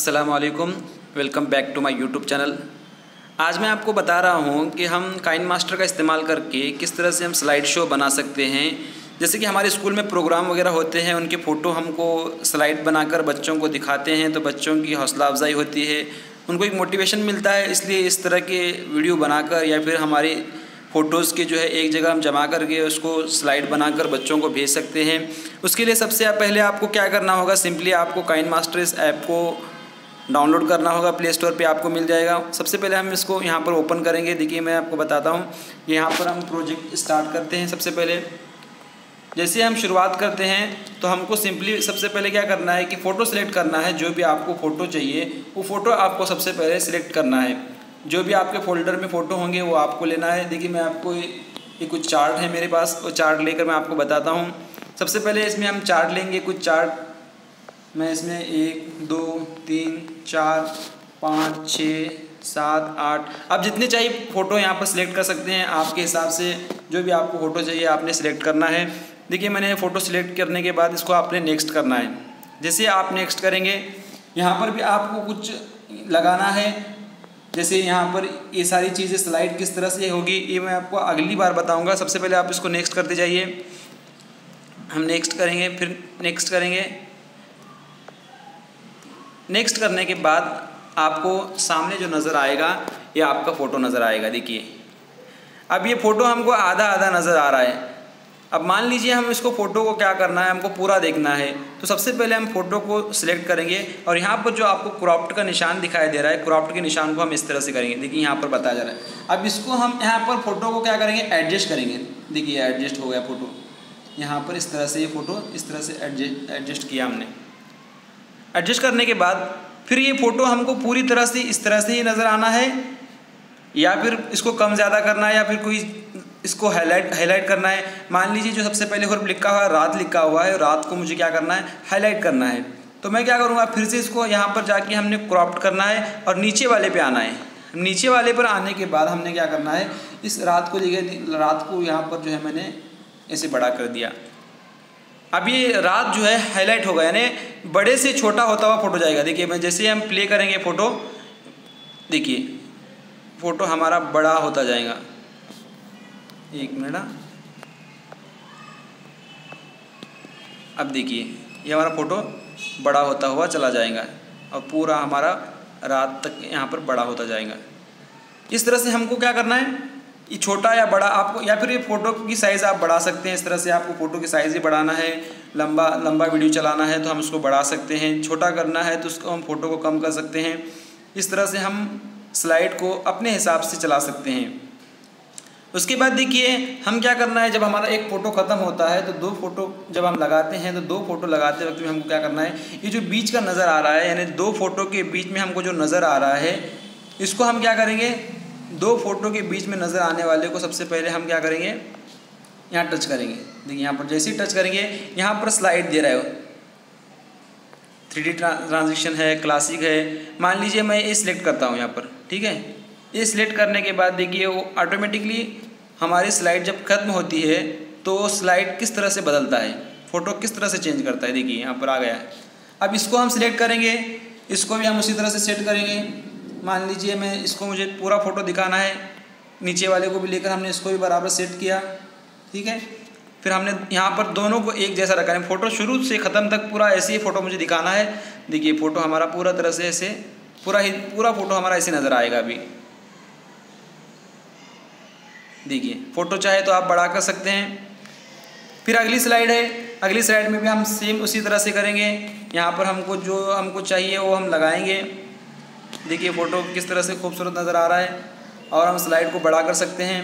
अस्सलाम वालेकुम, welcome back to my YouTube channel. आज मैं आपको बता रहा हूं कि हम काइनमास्टर का इस्तेमाल करके किस तरह से हम स्लाइड शो बना सकते हैं। जैसे कि हमारे स्कूल में प्रोग्राम वगैरह होते हैं, उनके फ़ोटो हमको स्लाइड बनाकर बच्चों को दिखाते हैं तो बच्चों की हौसला अफजाई होती है, उनको एक मोटिवेशन मिलता है। इसलिए इस तरह के वीडियो बनाकर या फिर हमारी फ़ोटोज़ के जो है एक जगह हम जमा करके उसको स्लाइड बनाकर बच्चों को भेज सकते हैं। उसके लिए सबसे पहले आपको क्या करना होगा, सिंपली आपको काइनमास्टर इस ऐप को डाउनलोड करना होगा। प्ले स्टोर पे आपको मिल जाएगा। सबसे पहले हम इसको यहाँ पर ओपन करेंगे। देखिए मैं आपको बताता हूँ, यहाँ पर हम प्रोजेक्ट स्टार्ट करते हैं। सबसे पहले जैसे हम शुरुआत करते हैं तो हमको सिंपली सबसे पहले क्या करना है कि फ़ोटो सेलेक्ट करना है। जो भी आपको फ़ोटो चाहिए वो फ़ोटो आपको सबसे पहले सिलेक्ट करना है। जो भी आपके फ़ोल्डर में फ़ोटो होंगे वो आपको लेना है। देखिए मैं आपको ये कुछ चार्ट है मेरे पास, वो चार्ट लेकर मैं आपको बताता हूँ। सबसे पहले इसमें हम चार्ट लेंगे, कुछ चार्ट। मैं इसमें 1 2 3 4 5 6 7 8 आप जितने चाहिए फ़ोटो यहाँ पर सिलेक्ट कर सकते हैं। आपके हिसाब से जो भी आपको फ़ोटो चाहिए आपने सिलेक्ट करना है। देखिए मैंने फ़ोटो सिलेक्ट करने के बाद इसको आपने नेक्स्ट करना है। जैसे आप नेक्स्ट करेंगे यहाँ पर भी आपको कुछ लगाना है। जैसे यहाँ पर ये सारी चीज़ें स्लाइड किस तरह से होगी ये मैं आपको अगली बार बताऊँगा। सबसे पहले आप इसको नेक्स्ट करते जाइए। हम नेक्स्ट करेंगे, फिर नेक्स्ट करेंगे। नेक्स्ट करने के बाद आपको सामने जो नज़र आएगा ये आपका फ़ोटो नज़र आएगा। देखिए अब ये फ़ोटो हमको आधा आधा नज़र आ रहा है। अब मान लीजिए हम इसको फ़ोटो को क्या करना है, हमको पूरा देखना है। तो सबसे पहले हम फ़ोटो को सिलेक्ट करेंगे और यहाँ पर जो आपको क्रॉप्ड का निशान दिखाई दे रहा है, क्रॉप्ड के निशान को हम इस तरह से करेंगे। देखिए यहाँ पर बताया जा रहा है। अब इसको हम यहाँ पर फ़ोटो को क्या करेंगे, एडजस्ट करेंगे। देखिए एडजस्ट हो गया फ़ोटो, यहाँ पर इस तरह से ये फ़ोटो इस तरह से एडजस्ट किया हमने। एडजस्ट करने के बाद फिर ये फ़ोटो हमको पूरी तरह से इस तरह से ही नज़र आना है या फिर इसको कम ज़्यादा करना है या फिर कोई इसको हाईलाइट करना है। मान लीजिए जो सबसे पहले और लिखा हुआ है रात लिखा हुआ है, रात को मुझे क्या करना है, हाईलाइट करना है। तो मैं क्या करूँगा, फिर से इसको यहाँ पर जाके हमने क्रॉप्ड करना है और नीचे वाले पे आना है। नीचे वाले पर आने के बाद हमने क्या करना है, इस रात को जगह रात को यहाँ पर जो है मैंने ऐसे बड़ा कर दिया। अब ये रात जो है हाईलाइट होगा, यानी बड़े से छोटा होता हुआ फ़ोटो जाएगा। देखिए मैं जैसे हम प्ले करेंगे फ़ोटो, देखिए फ़ोटो हमारा बड़ा होता जाएगा। एक मिनट, अब देखिए ये हमारा फ़ोटो बड़ा होता हुआ चला जाएगा और पूरा हमारा रात तक यहाँ पर बड़ा होता जाएगा। इस तरह से हमको क्या करना है, ये छोटा या बड़ा आपको, या फिर ये फ़ोटो की साइज़ आप बढ़ा सकते हैं। इस तरह से आपको फ़ोटो की साइज़ ही बढ़ाना है, लंबा वीडियो चलाना है तो हम उसको बढ़ा सकते हैं, छोटा करना है तो उसको हम फ़ोटो को कम कर सकते हैं। इस तरह से हम स्लाइड को अपने हिसाब से चला सकते हैं। उसके बाद देखिए हम क्या करना है, जब हमारा एक फ़ोटो ख़त्म होता है तो 2 फ़ोटो जब हम लगाते हैं तो 2 फ़ोटो लगाते वक्त में हमको क्या करना है, ये जो बीच का नज़र आ रहा है यानी 2 फ़ोटो के बीच में हमको जो नज़र आ रहा है इसको हम क्या करेंगे, 2 फ़ोटो के बीच में नज़र आने वाले को सबसे पहले हम क्या करेंगे, यहाँ टच करेंगे। देखिए यहाँ पर जैसे ही टच करेंगे यहाँ पर स्लाइड दे रहा है, 3D ट्रांजिशन है, क्लासिक है। मान लीजिए मैं ये सिलेक्ट करता हूँ यहाँ पर, ठीक है। ये सिलेक्ट करने के बाद देखिए वो ऑटोमेटिकली हमारी स्लाइड जब खत्म होती है तो स्लाइड किस तरह से बदलता है, फ़ोटो किस तरह से चेंज करता है। देखिए यहाँ पर आ गया है। अब इसको हम सिलेक्ट करेंगे, इसको भी हम उसी तरह से सेट करेंगे। मान लीजिए मैं इसको, मुझे पूरा फ़ोटो दिखाना है, नीचे वाले को भी लेकर हमने इसको भी बराबर सेट किया, ठीक है। फिर हमने यहाँ पर दोनों को एक जैसा रखा है, फ़ोटो शुरू से ख़त्म तक पूरा ऐसे ही फ़ोटो मुझे दिखाना है। देखिए फ़ोटो हमारा पूरा तरह से ऐसे पूरा फ़ोटो हमारा ऐसे नज़र आएगा। अभी देखिए फ़ोटो चाहे तो आप बड़ा कर सकते हैं। फिर अगली स्लाइड है, अगली स्लाइड में भी हम सेम उसी तरह से करेंगे। यहाँ पर हमको जो हमको चाहिए वो हम लगाएंगे। देखिए फ़ोटो किस तरह से खूबसूरत नज़र आ रहा है और हम स्लाइड को बड़ा कर सकते हैं।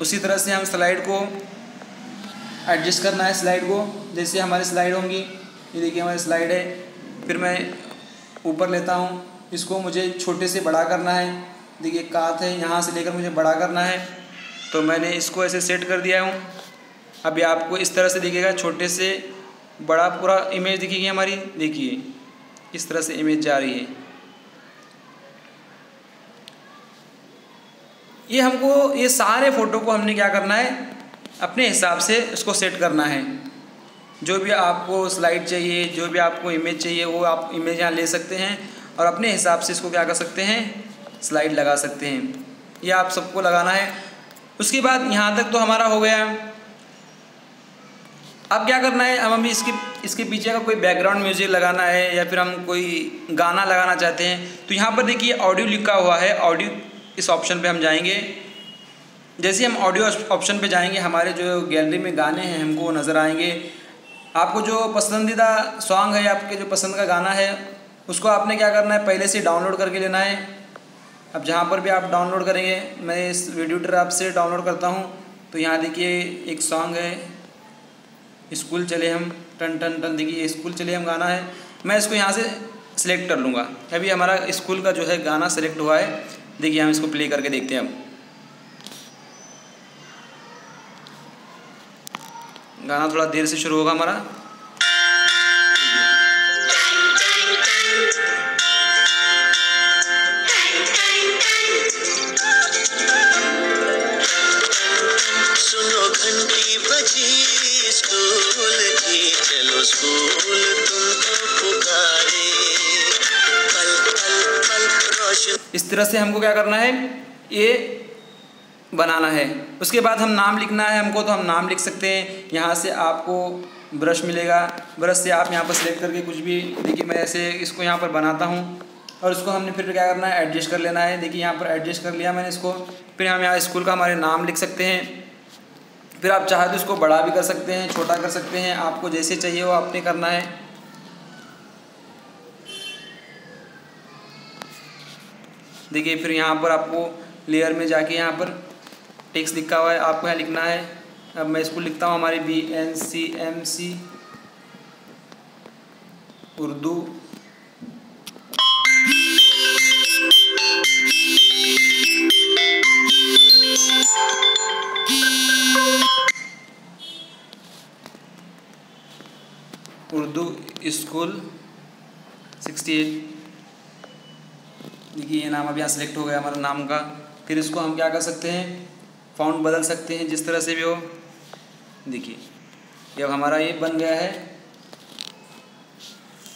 उसी तरह से हम स्लाइड को एडजस्ट करना है, स्लाइड को जैसे हमारी स्लाइड होंगी। ये देखिए हमारी स्लाइड है। फिर मैं ऊपर लेता हूँ, इसको मुझे छोटे से बड़ा करना है। देखिए कात है, यहाँ से लेकर मुझे बड़ा करना है तो मैंने इसको ऐसे सेट कर दिया हूँ। अभी आपको इस तरह से दिखेगा, छोटे से बड़ा पूरा इमेज दिखेगी हमारी। देखिए इस तरह से इमेज जा रही है। ये हमको ये सारे फ़ोटो को हमने क्या करना है, अपने हिसाब से इसको सेट करना है। जो भी आपको स्लाइड चाहिए, जो भी आपको इमेज चाहिए, वो आप इमेज यहाँ ले सकते हैं और अपने हिसाब से इसको क्या कर सकते हैं, स्लाइड लगा सकते हैं। ये आप सबको लगाना है। उसके बाद यहाँ तक तो हमारा हो गया। अब क्या करना है, अब हमें इसके पीछे का कोई बैकग्राउंड म्यूजिक लगाना है या फिर हम कोई गाना लगाना चाहते हैं, तो यहाँ पर देखिए ऑडियो लिखा हुआ है। ऑडियो इस ऑप्शन पे हम जाएंगे। जैसे हम ऑडियो ऑप्शन पे जाएंगे, हमारे जो गैलरी में गाने हैं हमको वो नज़र आएंगे। आपको जो पसंदीदा सॉन्ग है, आपके जो पसंद का गाना है, उसको आपने क्या करना है, पहले से डाउनलोड करके लेना है। अब जहाँ पर भी आप डाउनलोड करेंगे, मैं इस वीडियो टर ऐप से डाउनलोड करता हूँ। तो यहाँ देखिए एक सॉन्ग है, स्कूल चले हम टन टन टन, देखिए स्कूल चले हम गाना है। मैं इसको यहाँ से सिलेक्ट कर लूँगा। अभी हमारा स्कूल का जो है गाना सेलेक्ट हुआ है। देखिए हम इसको प्ले करके देखते हैं। अब गाना थोड़ा देर से शुरू होगा हमारा। सुनो घंटी बजी स्कूल की, चलो स्कूल तुमको पुकारे, पल पल पल रोशन। इस तरह से हमको क्या करना है, ये बनाना है। उसके बाद हम नाम लिखना है हमको, तो हम नाम लिख सकते हैं। यहाँ से आपको ब्रश मिलेगा, ब्रश से आप यहाँ पर सिलेक्ट करके कुछ भी, देखिए मैं ऐसे इसको यहाँ पर बनाता हूँ और इसको हमने फिर क्या करना है, एडजस्ट कर लेना है। देखिए यहाँ पर एडजस्ट कर लिया मैंने इसको। फिर हम यहाँ स्कूल का हमारे नाम लिख सकते हैं। फिर आप चाहे तो इसको बड़ा भी कर सकते हैं, छोटा कर सकते हैं, आपको जैसे चाहिए वो आपने करना है। देखिए फिर यहाँ पर आपको लेयर में जाके यहाँ पर टेक्स्ट लिखा हुआ है, आपको यहाँ लिखना है। अब मैं इसको लिखता हूँ, हमारी BNCMC उर्दू। उर्दू स्कूल 68। देखिए ये नाम अभी यहाँ सेलेक्ट हो गया हमारा नाम का। फिर इसको हम क्या कर सकते हैं, फ़ॉन्ट बदल सकते हैं जिस तरह से भी हो। देखिए ये अब हमारा ये बन गया है।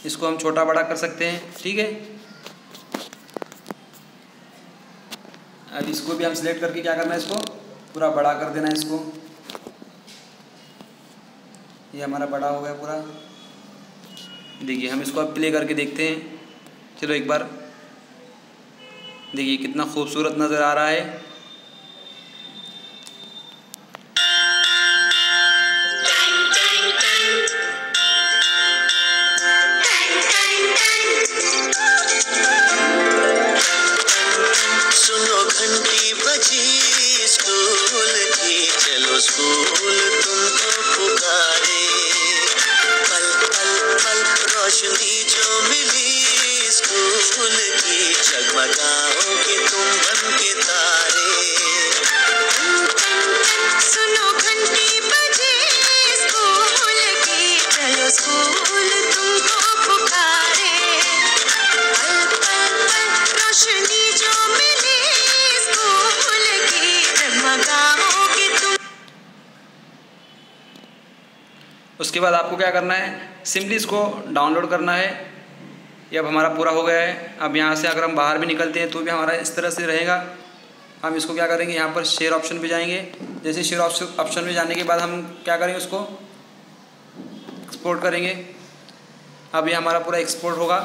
इसको हम छोटा बड़ा कर सकते हैं, ठीक है। अब इसको भी हम सिलेक्ट करके क्या करना है, इसको पूरा बड़ा कर देना है इसको। ये हमारा बड़ा हो गया पूरा। देखिए हम इसको अब प्ले करके देखते हैं। चलो एक बार देखिए कितना खूबसूरत नज़र आ रहा है। सुनो घंटी बजी स्कूल की, चलो स्कूल तुमको पुकारे, पल पल पल रोशनी जो मिली स्कूल की, जगमगाओगे तुम बन के तारे। सुनो घंटी बजी स्कूल की, चलो स्कूल तुमको पुकारे, पल पल पल रोशनी जो मिली स्कूल की, जगमगाओगे तुम। उसके बाद आपको क्या करना है, सिंपली इसको डाउनलोड करना है। ये अब हमारा पूरा हो गया है। अब यहाँ से अगर हम बाहर भी निकलते हैं तो भी हमारा इस तरह से रहेगा। हम इसको क्या करेंगे, यहाँ पर शेयर ऑप्शन पे जाएंगे। जैसे शेयर ऑप्शन में जाने के बाद हम क्या करेंगे, उसको एक्सपोर्ट करेंगे। अब ये हमारा पूरा एक्सपोर्ट होगा।